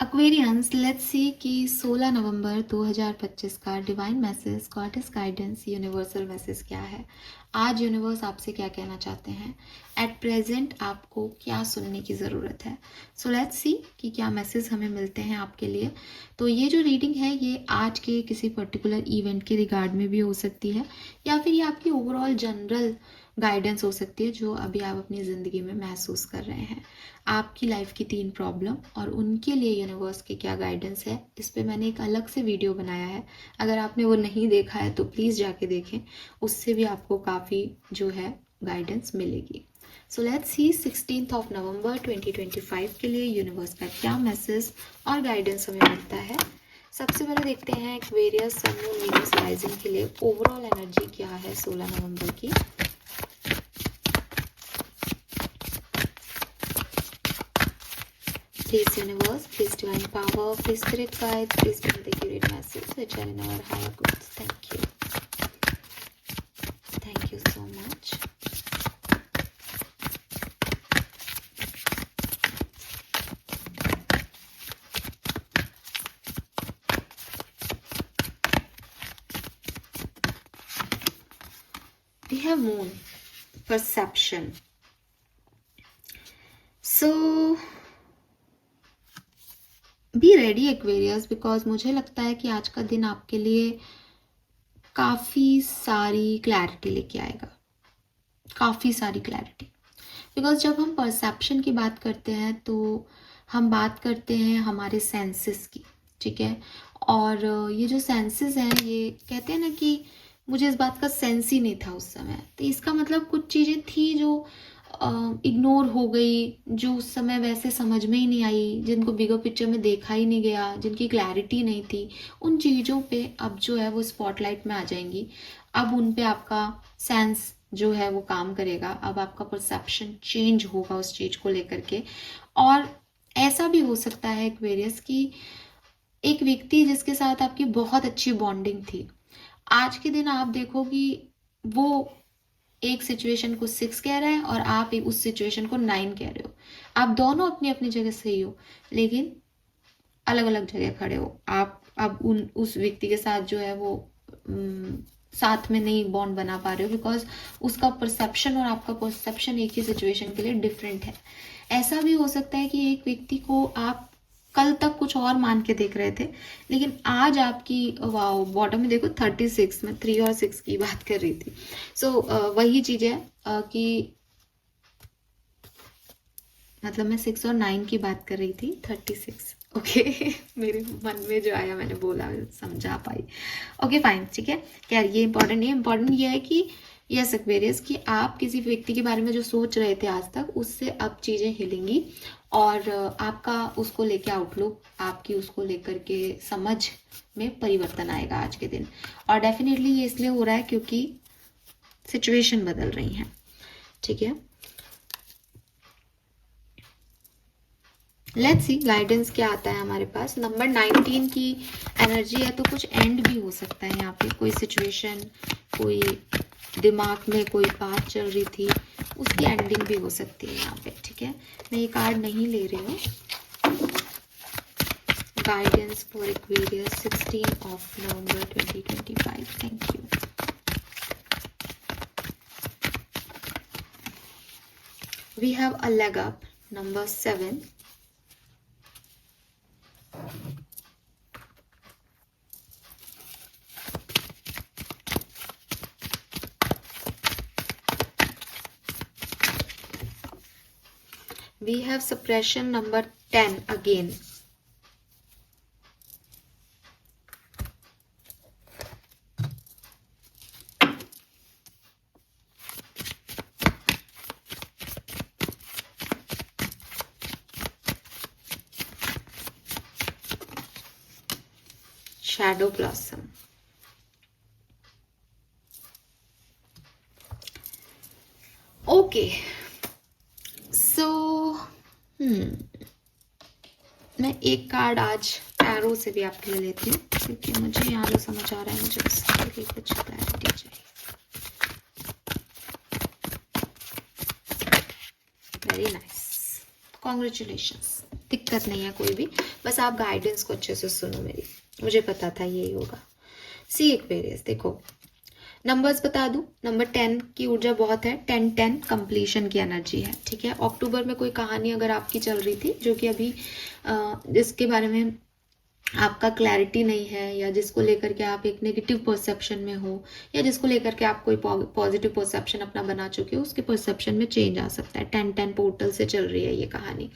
Aquarians, let's see कि 16 November 2025 का divine message, goddess guidance, universal message क्या है। आज यूनिवर्स आपसे क्या कहना चाहते हैं, एट प्रेजेंट आपको क्या सुनने की ज़रूरत है। सो लेट्स सी कि क्या मैसेज हमें मिलते हैं आपके लिए। तो ये जो रीडिंग है ये आज के किसी पर्टिकुलर इवेंट के रिगार्ड में भी हो सकती है, या फिर ये आपकी ओवरऑल जनरल गाइडेंस हो सकती है जो अभी आप अपनी ज़िंदगी में महसूस कर रहे हैं। आपकी लाइफ की 3 प्रॉब्लम और उनके लिए यूनिवर्स की क्या गाइडेंस है, इस पे मैंने एक अलग से वीडियो बनाया है। अगर आपने वो नहीं देखा है तो प्लीज़ जाके देखें, उससे भी आपको काफ़ी जो है गाइडेंस मिलेगी। सो लेट्स सी 16 नवंबर 2025 के लिए यूनिवर्स का क्या मैसेज और गाइडेंस हमें मिलता है। सबसे पहले देखते हैं Aquarius sun moon Venus rising के लिए ओवरऑल एनर्जी क्या है 16 नवंबर की। Please universe, please divine power, please spirit guide, please bring the accurate message which are in our higher goods. Thank you. Thank you so much. We have moon, perception. So be ready Aquarius, because मुझे लगता है कि आज का दिन आपके लिए काफ़ी सारी क्लैरिटी लेके आएगा, काफ़ी सारी क्लैरिटी। बिकॉज जब हम परसेप्शन की बात करते हैं तो हम बात करते हैं हमारे सेंसेस की, ठीक है। और ये जो सेंसेस हैं, ये कहते हैं ना कि मुझे इस बात का सेंस ही नहीं था उस समय, तो इसका मतलब कुछ चीज़ें थी जो इग्नोर हो गई, जो उस समय वैसे समझ में ही नहीं आई, जिनको बिगर पिक्चर में देखा ही नहीं गया, जिनकी क्लैरिटी नहीं थी, उन चीज़ों पे अब जो है वो स्पॉटलाइट में आ जाएंगी। अब उन पे आपका सेंस जो है वो काम करेगा, अब आपका परसेप्शन चेंज होगा उस चीज़ को लेकर के। और ऐसा भी हो सकता है एक्वेरियस कि एक व्यक्ति जिसके साथ आपकी बहुत अच्छी बॉन्डिंग थी, आज के दिन आप देखो कि वो एक सिचुएशन को 6 कह रहा है और आप उस सिचुएशन को 9 कह रहे हो। आप दोनों अपनी अपनी जगह सही हो, लेकिन अलग अलग जगह खड़े हो। आप अब उस व्यक्ति के साथ जो है वो साथ में नहीं बॉन्ड बना पा रहे हो, बिकॉज उसका परसेप्शन और आपका परसेप्शन एक ही सिचुएशन के लिए डिफरेंट है। ऐसा भी हो सकता है कि एक व्यक्ति को आप कल तक कुछ और मान के देख रहे थे, लेकिन आज आपकी वाओ बॉटम में देखो 36 में 3 और 6 की बात कर रही थी। सो वही चीज है कि मतलब मैं 6 और 9 की बात कर रही थी, 36। ओके मेरे मन में जो आया मैंने बोला, समझा पाई। ओके फाइन, ठीक है। क्या ये इंपॉर्टेंट नहीं है, इंपॉर्टेंट ये है कि यस एक्वेरियस कि आप किसी व्यक्ति के बारे में जो सोच रहे थे आज तक, उससे अब चीज़ें हिलेंगी और आपका उसको लेके आउटलुक, आपकी उसको लेकर के समझ में परिवर्तन आएगा आज के दिन। और डेफिनेटली ये इसलिए हो रहा है क्योंकि सिचुएशन बदल रही हैं, ठीक है। लेट्स सी गाइडेंस क्या आता है हमारे पास। नंबर 19 की एनर्जी है, तो कुछ एंड भी हो सकता है यहाँ पे। कोई सिचुएशन, कोई दिमाग में कोई बात चल रही थी, उसकी एंडिंग भी हो सकती है यहाँ पे, ठीक है। मैं ये कार्ड नहीं ले रही हूँ। Guidance for Aquarius 16 November 2025। Thank you. We have a leg up, number 7। We have suppression, number 10 again. Shadow blossom. Okay. So मैं एक कार्ड आज एरो से भी आपके लिए लेती हूँ, क्योंकि मुझे यहाँ जो समझ आ रहा है मुझे उसके लिए कुछ क्लैरिटी चाहिए। Very nice, congratulations. दिक्कत नहीं है कोई भी, बस आप गाइडेंस को अच्छे से सुनो मेरी, मुझे पता था यही होगा। सी एक्वेरियस, देखो नंबर्स बता दूं, नंबर 10 की ऊर्जा बहुत है, 10 कंप्लीशन की एनर्जी है, ठीक है। अक्टूबर में कोई कहानी अगर आपकी चल रही थी जो कि अभी जिसके बारे में आपका क्लैरिटी नहीं है, या जिसको लेकर के आप एक नेगेटिव परसेप्शन में हो, या जिसको लेकर के आप कोई पॉजिटिव परसेप्शन अपना बना चुके हो, उसके परसेप्शन में चेंज आ सकता है। 10 पोर्टल से चल रही है ये कहानी।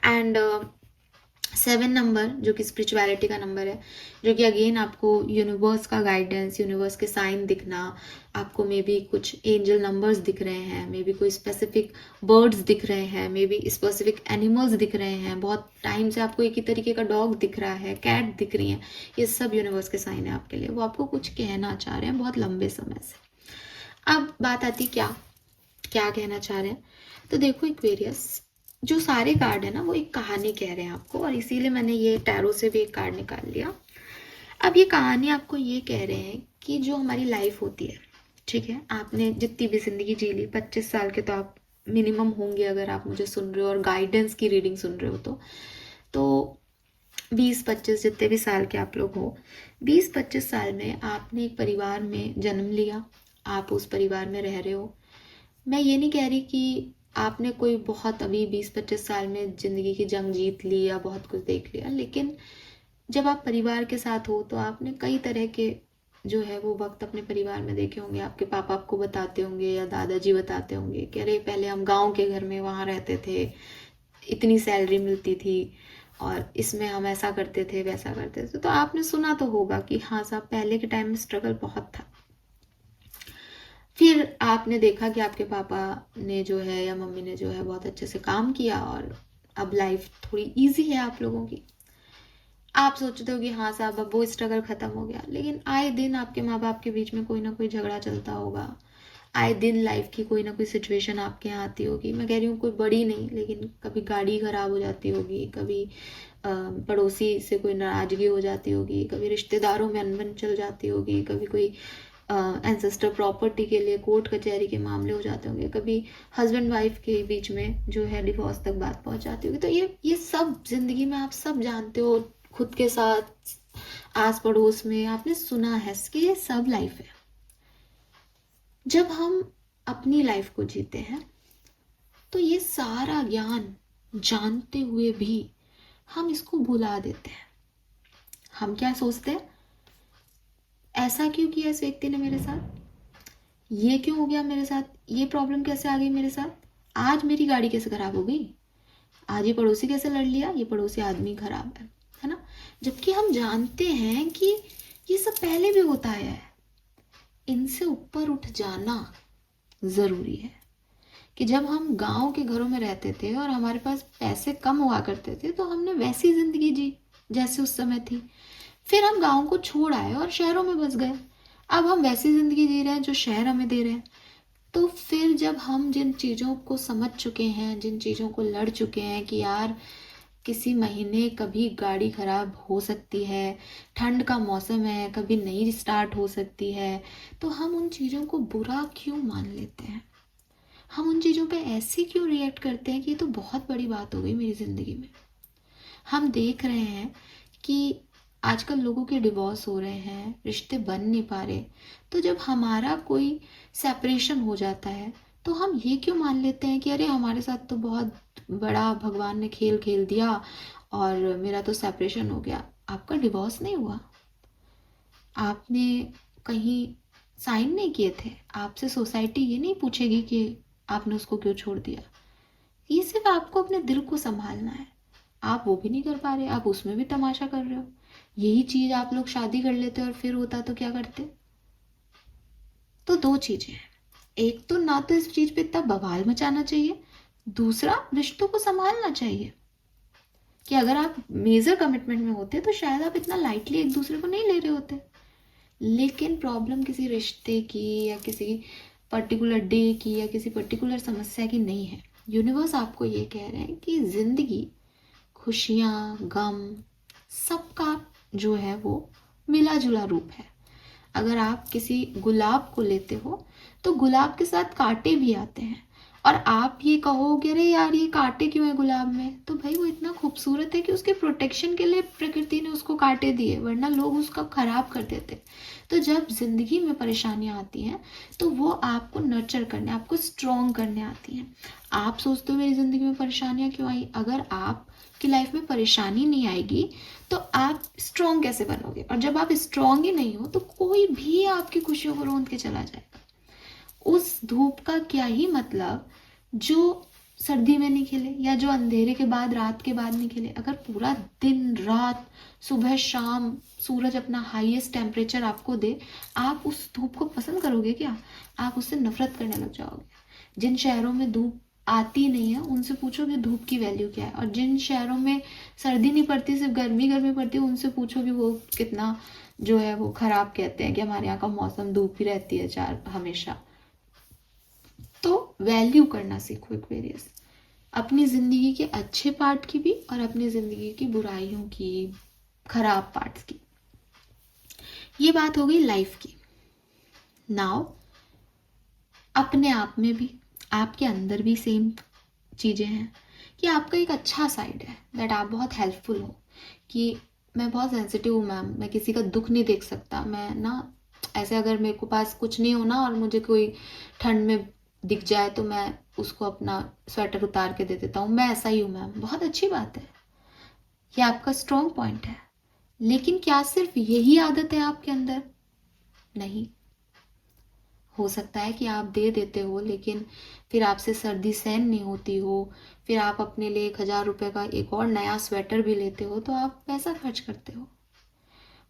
एंड 7 नंबर जो कि स्पिरिचुअलिटी का नंबर है, जो कि अगेन आपको यूनिवर्स का गाइडेंस, यूनिवर्स के साइन दिखना, आपको मे बी कुछ एंजल नंबर्स दिख रहे हैं, मे बी कोई स्पेसिफिक बर्ड्स दिख रहे हैं, मे बी स्पेसिफिक एनिमल्स दिख रहे हैं, बहुत टाइम से आपको एक ही तरीके का डॉग दिख रहा है, कैट दिख रही है, ये सब यूनिवर्स के साइन है आपके लिए, वो आपको कुछ कहना चाह रहे हैं बहुत लंबे समय से। अब बात आती क्या क्या कहना चाह रहे हैं, तो देखो एक्वेरियस, जो सारे कार्ड है ना वो एक कहानी कह रहे हैं आपको, और इसीलिए मैंने ये टैरो से भी एक कार्ड निकाल लिया। अब ये कहानी आपको ये कह रहे हैं कि जो हमारी लाइफ होती है, ठीक है, आपने जितनी भी जिंदगी जी ली, 25 साल के तो आप मिनिमम होंगे अगर आप मुझे सुन रहे हो और गाइडेंस की रीडिंग सुन रहे हो, तो 20-25 जितने भी साल के आप लोग हो, 20-25 साल में आपने एक परिवार में जन्म लिया, आप उस परिवार में रह रहे हो। मैं ये नहीं कह रही कि आपने कोई बहुत अभी 20-25 साल में ज़िंदगी की जंग जीत ली या बहुत कुछ देख लिया, लेकिन जब आप परिवार के साथ हो तो आपने कई तरह के जो है वो वक्त अपने परिवार में देखे होंगे। आपके पापा आपको बताते होंगे या दादाजी बताते होंगे कि अरे पहले हम गांव के घर में वहाँ रहते थे, इतनी सैलरी मिलती थी और इसमें हम ऐसा करते थे वैसा करते थे। तो आपने सुना तो होगा कि हाँ साहब पहले के टाइम में स्ट्रगल बहुत था। फिर आपने देखा कि आपके पापा ने जो है या मम्मी ने जो है बहुत अच्छे से काम किया और अब लाइफ थोड़ी इजी है आप लोगों की। आप सोचते हो कि हाँ साहब अब वो स्ट्रगल खत्म हो गया, लेकिन आए दिन आपके माँ बाप के बीच में कोई ना कोई झगड़ा चलता होगा, आए दिन लाइफ की कोई ना कोई सिचुएशन आपके यहाँ आती होगी। मैं कह रही हूँ कोई बड़ी नहीं, लेकिन कभी गाड़ी खराब हो जाती होगी, कभी पड़ोसी से कोई नाराजगी हो जाती होगी, कभी रिश्तेदारों में अनबन चल जाती होगी, कभी कोई एंसेस्टर प्रॉपर्टी के लिए कोर्ट कचहरी के मामले हो जाते होंगे, कभी हस्बैंड वाइफ के बीच में जो है डिवोर्स तक बात पहुंच जाती होगी। तो ये सब जिंदगी में आप सब जानते हो, खुद के साथ आस पड़ोस में आपने सुना है कि ये सब लाइफ है। जब हम अपनी लाइफ को जीते हैं तो ये सारा ज्ञान जानते हुए भी हम इसको भुला देते हैं। हम क्या सोचते हैं, ऐसा क्यों किया इस व्यक्ति ने मेरे साथ, ये क्यों हो गया मेरे साथ, ये प्रॉब्लम कैसे आ गई मेरे साथ, आज मेरी गाड़ी कैसे खराब हो गई, आज ये पड़ोसी कैसे लड़ लिया, ये पड़ोसी आदमी खराब है ना। जबकि हम जानते हैं कि ये सब पहले भी होता है। इनसे ऊपर उठ जाना जरूरी है कि जब हम गांव के घरों में रहते थे और हमारे पास पैसे कम हुआ करते थे तो हमने वैसी जिंदगी जी जैसे उस समय थी। फिर हम गांव को छोड़ आए और शहरों में बस गए, अब हम वैसी जिंदगी जी रहे हैं जो शहर हमें दे रहे हैं। तो फिर जब हम जिन चीज़ों को समझ चुके हैं, जिन चीज़ों को लड़ चुके हैं कि यार किसी महीने कभी गाड़ी खराब हो सकती है, ठंड का मौसम है, कभी नहीं स्टार्ट हो सकती है, तो हम उन चीज़ों को बुरा क्यों मान लेते हैं, हम उन चीज़ों पे ऐसे क्यों रिएक्ट करते हैं कि ये तो बहुत बड़ी बात हो गई मेरी ज़िंदगी में। हम देख रहे हैं कि आजकल लोगों के डिवोर्स हो रहे हैं, रिश्ते बन नहीं पा रहे, तो जब हमारा कोई सेपरेशन हो जाता है तो हम ये क्यों मान लेते हैं कि अरे हमारे साथ तो बहुत बड़ा भगवान ने खेल खेल दिया और मेरा तो सेपरेशन हो गया। आपका डिवोर्स नहीं हुआ, आपने कहीं साइन नहीं किए थे, आपसे सोसाइटी ये नहीं पूछेगी कि आपने उसको क्यों छोड़ दिया। ये सिर्फ आपको अपने दिल को संभालना है, आप वो भी नहीं कर पा रहे, आप उसमें भी तमाशा कर रहे हो। यही चीज आप लोग शादी कर लेते और फिर होता तो क्या करते। तो दो चीजें हैं, एक तो ना तो इस चीज पे इतना बवाल मचाना चाहिए, दूसरा रिश्तों को संभालना चाहिए कि अगर आप मेजर कमिटमेंट में होते तो शायद आप इतना लाइटली एक दूसरे को नहीं ले रहे होते। लेकिन प्रॉब्लम किसी रिश्ते की या किसी पर्टिकुलर डे की या किसी पर्टिकुलर समस्या की नहीं है। यूनिवर्स आपको ये कह रहे हैं कि जिंदगी, खुशियाँ, गम, सबका जो है वो मिला जुला रूप है। अगर आप किसी गुलाब को लेते हो तो गुलाब के साथ कांटे भी आते हैं। और आप ये कहोगे अरे यार ये कांटे क्यों है गुलाब में, तो भाई वो इतना खूबसूरत है कि उसके प्रोटेक्शन के लिए प्रकृति ने उसको कांटे दिए, वरना लोग उसका खराब कर देते। तो जब जिंदगी में परेशानियां आती हैं तो वो आपको नर्चर करने, आपको स्ट्रॉन्ग करने आती हैं। आप सोचते हो मेरी जिंदगी में परेशानियां क्यों आई, अगर आपकी लाइफ में परेशानी नहीं आएगी तो आप स्ट्रॉन्ग कैसे बनोगे, और जब आप स्ट्रॉन्ग ही नहीं हो तो कोई भी आपकी खुशियों को रोंद के चला जाएगा। उस धूप का क्या ही मतलब जो सर्दी में नहीं खिले, या जो अंधेरे के बाद रात के बाद नहीं खिले। अगर पूरा दिन रात सुबह शाम सूरज अपना हाईएस्ट टेम्परेचर आपको दे, आप उस धूप को पसंद करोगे क्या? आप उससे नफरत करने लग जाओगे। जिन शहरों में धूप आती नहीं है उनसे पूछोगे धूप की वैल्यू क्या है, और जिन शहरों में सर्दी नहीं पड़ती, सिर्फ गर्मी गर्मी पड़ती है, उनसे पूछोगे वो कितना जो है वो खराब कहते हैं कि हमारे यहाँ का मौसम धूप ही रहती है चार हमेशा। तो वैल्यू करना सीखो एक्वेरियस, अपनी जिंदगी के अच्छे पार्ट की भी और अपनी जिंदगी की बुराइयों की, खराब पार्ट्स की। ये बात हो गई लाइफ की। नाउ अपने आप में भी, आपके अंदर भी सेम चीजें हैं कि आपका एक अच्छा साइड है, दैट आप बहुत हेल्पफुल हो, कि मैं बहुत सेंसिटिव हूँ मैम, मैं किसी का दुख नहीं देख सकता, मैं ना ऐसे अगर मेरे को पास कुछ नहीं हो ना और मुझे कोई ठंड में दिख जाए तो मैं उसको अपना स्वेटर उतार के दे देता हूँ, मैं ऐसा ही हूँ मैम। बहुत अच्छी बात है, ये आपका स्ट्रॉन्ग पॉइंट है। लेकिन क्या सिर्फ यही आदत है आपके अंदर? नहीं, हो सकता है कि आप दे देते हो लेकिन फिर आपसे सर्दी सहन नहीं होती हो, फिर आप अपने लिए 1,000 रुपये का एक और नया स्वेटर भी लेते हो तो आप पैसा खर्च करते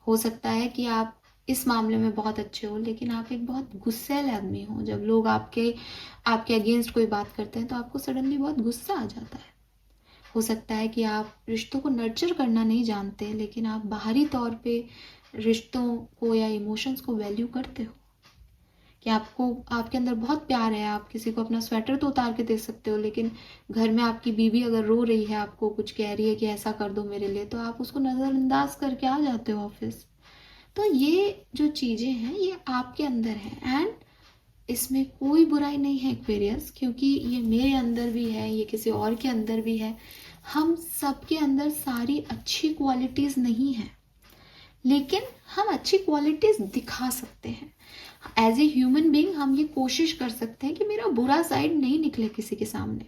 हो सकता है कि आप इस मामले में बहुत अच्छे हो लेकिन आप एक बहुत गुस्सैल आदमी हो, जब लोग आपके अगेंस्ट कोई बात करते हैं तो आपको सडनली बहुत गुस्सा आ जाता है। हो सकता है कि आप रिश्तों को नर्चर करना नहीं जानते लेकिन आप बाहरी तौर पे रिश्तों को या इमोशंस को वैल्यू करते हो, कि आपको आपके अंदर बहुत प्यार है, आप किसी को अपना स्वेटर तो उतार के दे सकते हो, लेकिन घर में आपकी बीवी अगर रो रही है, आपको कुछ कह रही है कि ऐसा कर दो मेरे लिए, तो आप उसको नज़रअंदाज करके आ जाते हो ऑफिस। तो ये जो चीज़ें हैं ये आपके अंदर हैं, एंड इसमें कोई बुराई नहीं है एक्वेरियस, क्योंकि ये मेरे अंदर भी है, ये किसी और के अंदर भी है। हम सबके अंदर सारी अच्छी क्वालिटीज़ नहीं हैं, लेकिन हम अच्छी क्वालिटीज़ दिखा सकते हैं। एज ए ह्यूमन बीइंग हम ये कोशिश कर सकते हैं कि मेरा बुरा साइड नहीं निकले किसी के सामने,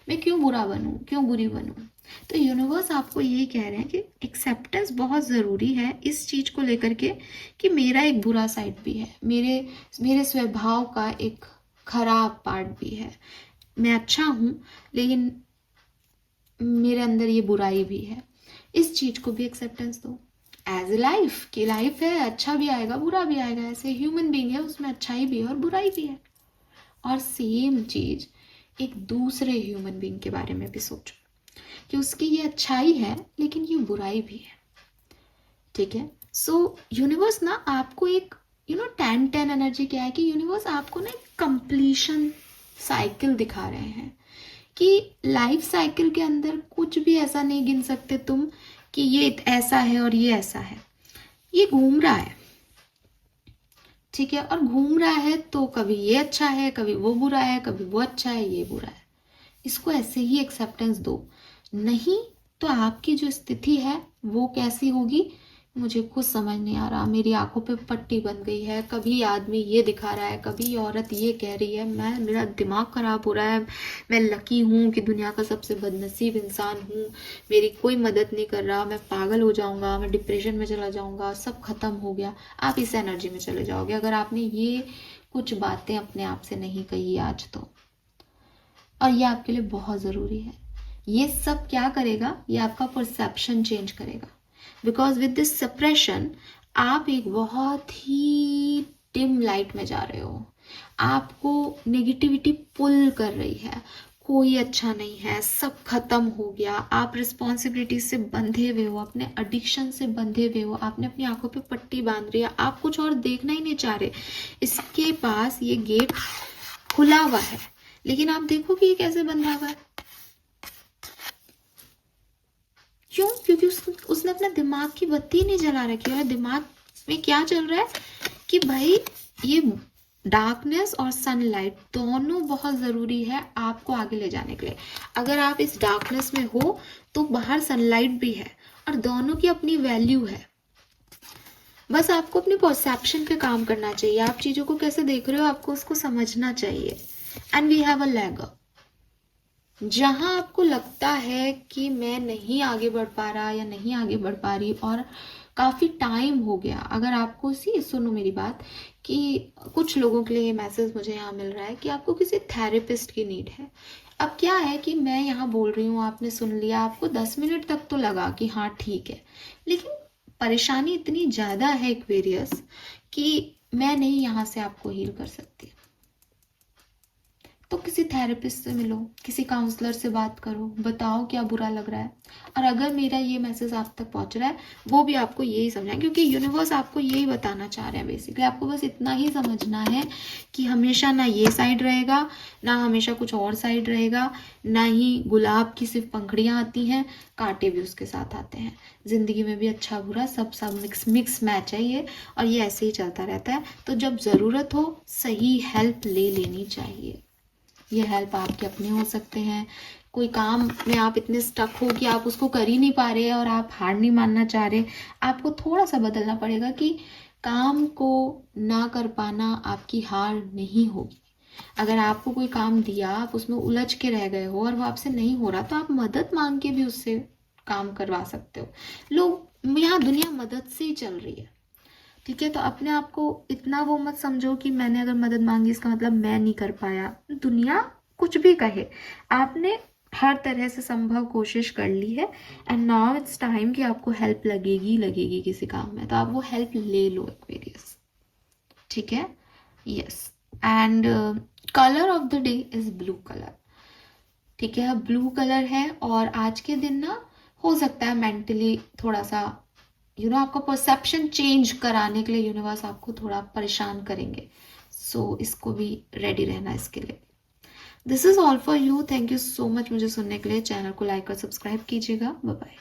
मैं क्यों बुरा बनूं, क्यों बुरी बनूं। तो यूनिवर्स आपको यही कह रहे हैं कि एक्सेप्टेंस बहुत ज़रूरी है इस चीज़ को लेकर के कि मेरा एक बुरा साइड भी है, मेरे स्वभाव का एक खराब पार्ट भी है, मैं अच्छा हूँ लेकिन मेरे अंदर ये बुराई भी है। इस चीज़ को भी एक्सेप्टेंस दो एज ए लाइफ, की लाइफ है, अच्छा भी आएगा बुरा भी आएगा, ऐसे ह्यूमन बीइंग है, उसमें अच्छाई भी है और बुराई भी है। और सेम चीज़ एक दूसरे ह्यूमन बीइंग के बारे में भी सोचो कि उसकी ये अच्छाई है लेकिन ये बुराई भी है, ठीक है। सो यूनिवर्स ना आपको एक 10-10 एनर्जी क्या है कि यूनिवर्स आपको ना एक कंप्लीशन साइकिल दिखा रहे हैं कि लाइफ साइकिल के अंदर कुछ भी ऐसा नहीं गिन सकते तुम कि ये ऐसा है और ये ऐसा है, ये घूम रहा है, ठीक है। और घूम रहा है तो कभी ये अच्छा है, कभी वो बुरा है, कभी वो अच्छा है, ये बुरा है। इसको ऐसे ही एक्सेप्टेंस दो, नहीं तो आपकी जो स्थिति है वो कैसी होगी मुझे कुछ समझ नहीं आ रहा, मेरी आंखों पे पट्टी बन गई है, कभी आदमी ये दिखा रहा है, कभी औरत ये कह रही है, मेरा दिमाग खराब हो रहा है, मैं लकी हूँ कि दुनिया का सबसे बदनसीब इंसान हूँ, मेरी कोई मदद नहीं कर रहा, मैं पागल हो जाऊँगा, मैं डिप्रेशन में चला जाऊँगा, सब खत्म हो गया। आप इस एनर्जी में चले जाओगे अगर आपने ये कुछ बातें अपने आप से नहीं कही आज तो, और ये आपके लिए बहुत ज़रूरी है। ये सब क्या करेगा, ये आपका परसेप्शन चेंज करेगा, बिकॉज विद दिस सप्रेशन आप एक बहुत ही डिम लाइट में जा रहे हो, आपको नेगेटिविटी पुल कर रही है, कोई अच्छा नहीं है, सब खत्म हो गया, आप रिस्पॉन्सिबिलिटी से बंधे हुए हो, अपने एडिक्शन से बंधे हुए हो, आपने अपनी आंखों पे पट्टी बांध रही है, आप कुछ और देखना ही नहीं चाह रहे, इसके पास ये गेट खुला हुआ है, लेकिन आप देखो कि ये कैसे बंधा हुआ है, क्यों? क्योंकि उसने अपना दिमाग की बत्ती नहीं जला रखी है। दिमाग में क्या चल रहा है कि भाई ये डार्कनेस और सनलाइट दोनों बहुत ज़रूरी है आपको आगे ले जाने के लिए। अगर आप इस डार्कनेस में हो तो बाहर सनलाइट भी है और दोनों की अपनी वैल्यू है। बस आपको अपनी परसेप्शन पे काम करना चाहिए। आप चीज़ों को कैसे देख रहे हो आपको उसको समझना चाहिए। And we have a leg up. जहाँ आपको लगता है कि मैं नहीं आगे बढ़ पा रहा या नहीं आगे बढ़ पा रही और काफ़ी टाइम हो गया, अगर आपको सुनो मेरी बात कि कुछ लोगों के लिए ये मैसेज मुझे यहाँ मिल रहा है कि आपको किसी थेरेपिस्ट की नीड है। अब क्या है कि मैं यहाँ बोल रही हूँ, आपने सुन लिया, आपको 10 मिनट तक तो लगा कि हाँ ठीक है, लेकिन परेशानी इतनी ज़्यादा है एक्वेरियस कि मैं नहीं यहाँ से आपको हील कर सकती। तो किसी थेरेपिस्ट से मिलो, किसी काउंसलर से बात करो, बताओ क्या बुरा लग रहा है। और अगर मेरा ये मैसेज आप तक पहुंच रहा है वो भी आपको यही समझना है, क्योंकि यूनिवर्स आपको यही बताना चाह रहे हैं। बेसिकली आपको बस इतना ही समझना है कि हमेशा ना ये साइड रहेगा, ना हमेशा कुछ और साइड रहेगा, ना ही गुलाब की सिर्फ पंखड़ियाँ आती हैं, कांटे भी उसके साथ आते हैं। जिंदगी में भी अच्छा बुरा सब मिक्स मैच है ये, और ये ऐसे ही चलता रहता है। तो जब ज़रूरत हो सही हेल्प ले लेनी चाहिए। ये हेल्प आपके अपने हो सकते हैं, कोई काम में आप इतने स्टक हो कि आप उसको कर ही नहीं पा रहे और आप हार नहीं मानना चाह रहे, आपको थोड़ा सा बदलना पड़ेगा कि काम को ना कर पाना आपकी हार नहीं होगी। अगर आपको कोई काम दिया, आप उसमें उलझ के रह गए हो और वो आपसे नहीं हो रहा, तो आप मदद मांग के भी उससे काम करवा सकते हो। लोग यहाँ दुनिया मदद से ही चल रही है, ठीक है। तो अपने आप को इतना वो मत समझो कि मैंने अगर मदद मांगी इसका मतलब मैं नहीं कर पाया। दुनिया कुछ भी कहे, आपने हर तरह से संभव कोशिश कर ली है एंड नाउ इट्स टाइम कि आपको हेल्प लगेगी किसी काम में, तो आप वो हेल्प ले लो एक्वेरियस, ठीक है। Yes, and colour of the day is blue colour, ठीक है। ब्लू कलर है और आज के दिन ना हो सकता है मेंटली थोड़ा सा आपका परसेप्शन चेंज कराने के लिए यूनिवर्स आपको थोड़ा परेशान करेंगे। सो इसको भी रेडी रहना इसके लिए। This is all for you. Thank you so much मुझे सुनने के लिए। चैनल को लाइक और सब्सक्राइब कीजिएगा। Bye bye.